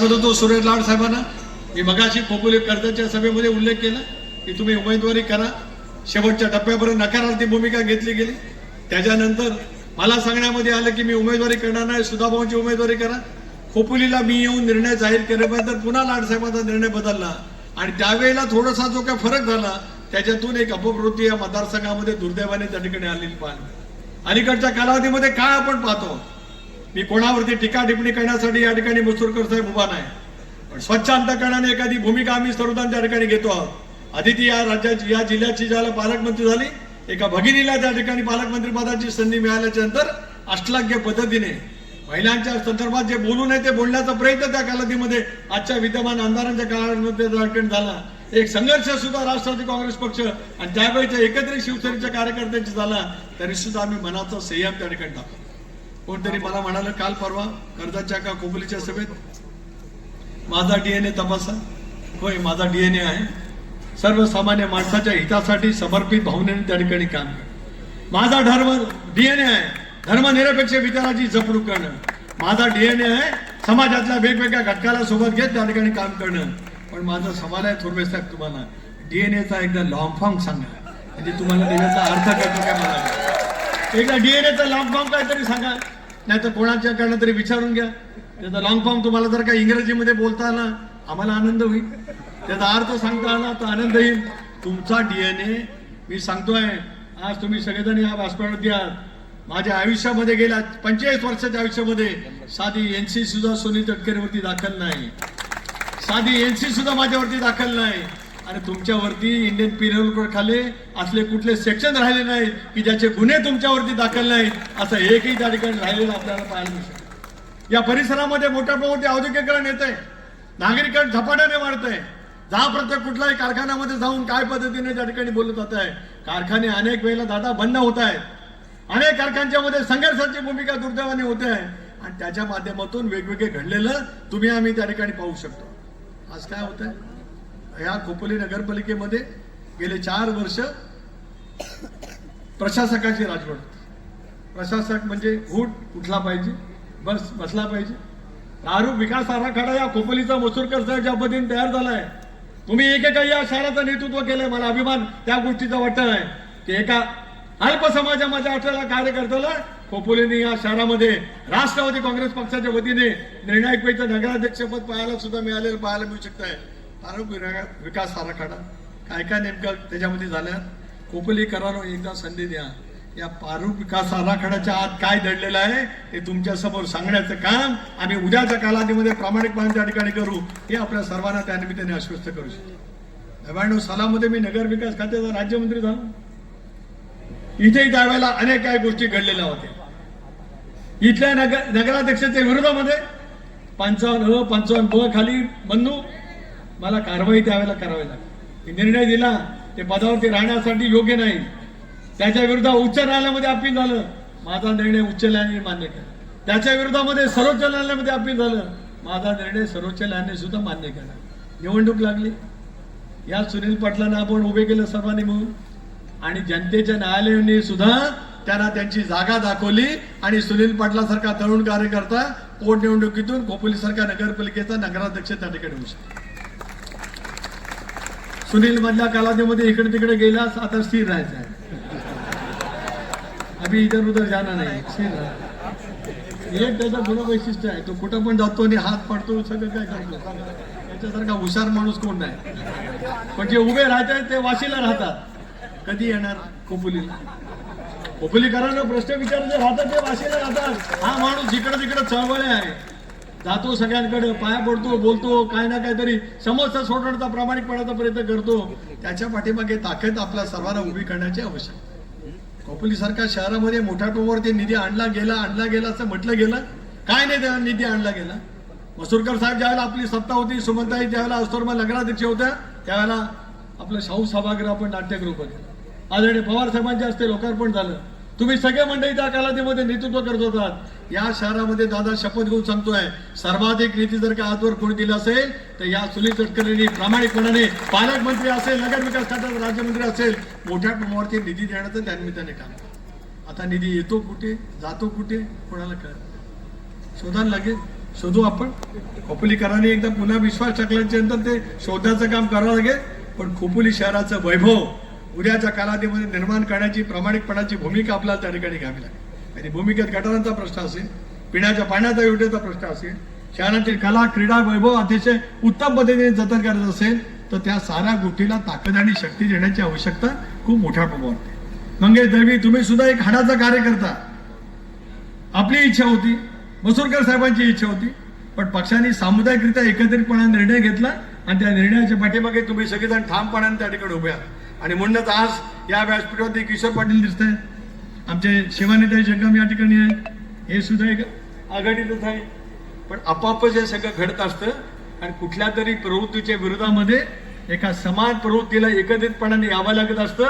सांगत होतो सुरेश लाड साहेबांना, मी मगाशी खोपोली कर्जतच्या सभेमध्ये उल्लेख केला की तुम्ही उमेदवारी करा. शेवटच्या टप्प्यापर्यंत नकारार्थी भूमिका घेतली गेली. त्याच्यानंतर मला सांगण्यामध्ये आलं की मी उमेदवारी करणार नाही, सुधाभाऊंची उमेदवारी करा. खोपोलीला मी येऊन निर्णय जाहीर केल्यानंतर पुन्हा लाडसाहेबांचा निर्णय बदलला आणि त्यावेळेला थोडासा जो काय फरक झाला त्याच्यातून एक अपप्रवृत्ती या मतदारसंघामध्ये दुर्दैवाने त्या ठिकाणी आलेली पाहिली. अलीकडच्या कालावधीमध्ये काय आपण पाहतो, मी कोणावरती टीका टिप्पणी करण्यासाठी या ठिकाणी मसुरकर साहेब उभा नाही, पण स्वच्छ अंतकरणाने एखादी भूमिका आम्ही सर्वजण त्या ठिकाणी घेतो आहोत. आदिती या राज्याची या जिल्ह्याची ज्याला पालकमंत्री झाली, एका भगिनीला त्या ठिकाणी पालकमंत्री पदाची संधी मिळाल्याच्या नंतर अष्टलाग्य पद्धतीने महिलांच्या संदर्भात जे बोलू नये ते बोलण्याचा प्रयत्न त्या कालावधीमध्ये आजच्या विद्यमान आमदारांच्या काळामध्ये झाला. एक संघर्ष सुद्धा राष्ट्रवादी काँग्रेस पक्ष आणि त्यावेळेच्या एकत्रित शिवसेनेच्या कार्यकर्त्यांची झाला, तरी सुद्धा आम्ही मनाचा संयम त्या ठिकाणी टाकतो. कोणतरी मला म्हणालं काल परवा कर्जतच्या का खोपोलीच्या सभेत, माझा डीएनए तपासा. होय, माझा डीएनए आहे. सर्वसामान्य माणसाच्या हितासाठी समर्पित भावनेने त्या ठिकाणी काम करणं माझा डीएनए आहे. धर्मनिरपेक्ष विचाराची जपणूक करणं माझा डीएनए आहे. समाजातल्या वेगवेगळ्या घटकाला सोबत घेत त्या ठिकाणी काम करणं. पण माझा सवाल आहे थोरवे साहेब, तुम्हाला डीएनएचा एकदा लॉंग फॉर्म सांगा, म्हणजे तुम्हाला त्याचा अर्थ कळतो काय. मला एकदा डीएनएचा लॉंग फॉर्म काहीतरी सांगा, नाही तर कोणाच्या कडनं तरी विचारून घ्या. त्याचा लॉंग फॉर्म तुम्हाला जर का इंग्रजीमध्ये बोलता आला आम्हाला आनंद होईल, त्याचा अर्थ सांगता आला तर आनंद येईल. तुमचा डीएनए मी सांगतोय, आज तुम्ही सगळेजण या व्यासपीठावरती आहात. माझ्या आयुष्यामध्ये गेल्या 45 वर्षाच्या आयुष्यामध्ये साधी एनसी सुद्धा सुनील तटकरेवरती दाखल नाही, साधी एनसी सुद्धा माझ्यावरती दाखल नाही. आणि तुमच्यावरती इंडियन पिनल कोड खाली असले कुठले सेक्शन राहिले नाहीत की ज्याचे गुन्हे तुमच्यावरती दाखल नाहीत, असं एकही त्या ठिकाणी राहिलेलं आपल्याला पाहायला मिळतं. या परिसरामध्ये मोठ्या प्रमाणात औद्योगिकरण येत आहे, नागरिकरण झपाट्याने वाढत आहे. जा प्रत्येक कुठल्याही कारखान्यामध्ये जाऊन काय पद्धतीने त्या ठिकाणी बोलत जात आहे. कारखाने अनेक वेळेला दादा बंद होत आहेत, अनेक कारखान्यांमध्ये संघर्षाची भूमिका दुर्दैवाने होते आहे आणि त्याच्या माध्यमातून वेगवेगळे घडलेलं तुम्ही आम्ही त्या ठिकाणी पाहू शकतो. आज काय होत आहे, या खोपोली नगरपालिकेमध्ये गेले 4 वर्ष प्रशासकाची राजवट. प्रशासक म्हणजे घूट उठला पाहिजे, बसला पाहिजे. दारू विकास आराखडा या खोपोलीचा मसुरकर साहेब ज्या पद्धतीने तयार झालाय, तुम्ही एकेका या शहराचं नेतृत्व केलंय. मला अभिमान त्या गोष्टीचा वाटत आहे की एका अल्प समाजामध्ये असलेल्या कार्यकर्त्याला खोपोलीने या शहरामध्ये राष्ट्रवादी काँग्रेस पक्षाच्या वतीने निर्णायक पैकी नगराध्यक्षपद पाहायला सुद्धा पाहायला मिळू शकत आहे. आरोग्य विकास आराखडा काय काय नेमकं त्याच्यामध्ये झाल्या, खोपोलीकरांनो एकदा संधी द्या. या पारूप विकास आराखड्याच्या आत काय दडलेलं आहे ते तुमच्या समोर सांगण्याचं काम आम्ही उद्याच्या कालावधीमध्ये प्रामाणिकपणे त्या ठिकाणी करू, हे आपल्या सर्वांना त्या निमित्ताने आश्वस्त करू शकतो. 99 सालामध्ये मी नगर विकास खात्याचा राज्यमंत्री झालो. इथेही त्यावेळेला अनेक काही गोष्टी घडलेल्या होत्या. इथल्या नगराध्यक्षाच्या विरोधामध्ये 55 55 खाली बंधू मला कारवाई त्यावेळेला करावी लागली. निर्णय दिला ते पदावरती राहण्यासाठी योग्य नाही. त्याच्या विरोधात उच्च न्यायालयामध्ये अपील झालं, माझा निर्णय उच्च न्यायालयाने मान्य केला. त्याच्या विरोधामध्ये सर्वोच्च न्यायालयामध्ये अपील झालं, माझा निर्णय सर्वोच्च न्यायालयाने सुद्धा मान्य केला. निवडणूक लागली, या सुनील पाटलांना आपण उभे केलं सर्वांनी मिळून आणि जनतेच्या न्यायालयाने सुद्धा त्यांना त्यांची जागा दाखवली आणि सुनील पाटलासारखा तरुण कार्यकर्ता पोटनिवडणुकीतून खोपोलीसारख्या नगरपालिकेचा नगराध्यक्ष त्या ठिकाणी होऊ शकतो. सुनील मधल्या कालावधीमध्ये इकडे तिकडे गेल्यास आता स्थिर राहायचं आहे. अभी इधर उधर जाना नाही, स्थिर राहा. एक त्याचा गुण वैशिष्ट्य आहे, तो कुठं पण जातो आणि हात पडतो, सगळं काय करतो. त्याच्यासारखा हुशार माणूस कोण नाही. पण जे उभे राहतात ते वाशीला राहतात. कधी येणार खोपोलीला? खोपोलीकरांना प्रश्न विचारले राहतात ते वाशीला राहतात. हा माणूस जिकडे तिकडे चळवळे आहे, जातो सगळ्यांकडे, पाया पडतो, बोलतो, काय ना काहीतरी समस्या सोडवण्याचा प्रामाणिकपणाचा प्रयत्न करतो. त्याच्या पाठीमागे ताकद आपल्या सर्वांना उभी करण्याची आवश्यकता. खोपोली सारख्या शहरामध्ये मोठ्या टोकावरती निधी आणला गेला असं म्हटलं गेलं. काय नाही त्या निधी आणला गेला. मसुरकर साहेब ज्यावेळेला आपली सत्ता होती, सुमनताई त्यावेळेला अस्तोरमा नगराध्यक्ष होत्या, त्यावेळेला आपलं शाहू सभागृह आपण नाट्यगृह केलं. आदरणीय पवार साहेबांच्या हस्ते लोकार्पण झालं. तुम्ही सगळे मंडळी त्या कालावधीमध्ये नेतृत्व करत होतात. या शहरामध्ये दादा शपथ घेऊन सांगतोय, सर्वाधिक निधी जर का आजवर कोणी दिला असेल तर या सुनील तटकरेंनी प्रामाणिकपणाने पालकमंत्री असेल, नगर विकास खात्याचा राज्यमंत्री असेल, मोठ्या प्रमाणावरती निधी देण्याचं त्यानिमित्ताने काम. आता निधी येतो कुठे, जातो कुठे, कोणाला कळत शोधायला लागेल. शोधू आपण. खोपोलीकरांनी एकदा पुन्हा विश्वास टाकल्याच्या नंतर ते शोधाचं काम करावं लागेल. पण खोपोली शहराचं वैभव उद्याच्या कालावधीमध्ये निर्माण करण्याची प्रामाणिकपणाची भूमिका आपल्याला त्या ठिकाणी घ्यावी लागेल. आणि भूमिकेत गटारांचा प्रश्न असेल, पिण्याच्या पाण्याचा योजनेचा प्रश्न असेल, शहरातील कला क्रीडा वैभव अतिशय उत्तम पद्धतीने जतन करायचं असेल तर त्या साऱ्या गोष्टीला ताकद आणि शक्ती देण्याची आवश्यकता खूप मोठ्या प्रमाणावर आहे. मंगेश दळवी, तुम्ही सुद्धा एक हाडाचा कार्यकर्ता. आपली इच्छा होती, मसुरकर साहेबांची इच्छा होती, पण पक्षाने सामुदायिकरित्या एकत्रितपणे निर्णय घेतला आणि त्या निर्णयाच्या पाठीमागे तुम्ही सगळेजण ठामपणाने त्या ठिकाणी उभे आहात. आणि म्हणूनच आज या व्यासपीठावरती किशोर पाटील दिसत आहेत, आमचे शिवानीताई जंगम या ठिकाणी आहेत, हे सुद्धा एक आघाडीतच आहे. पण आपाप जे सगळं घडत असतं आणि कुठल्या तरी प्रवृत्तीच्या विरोधामध्ये एका समान प्रवृत्तीला एकत्रितपणाने यावं लागत असतं.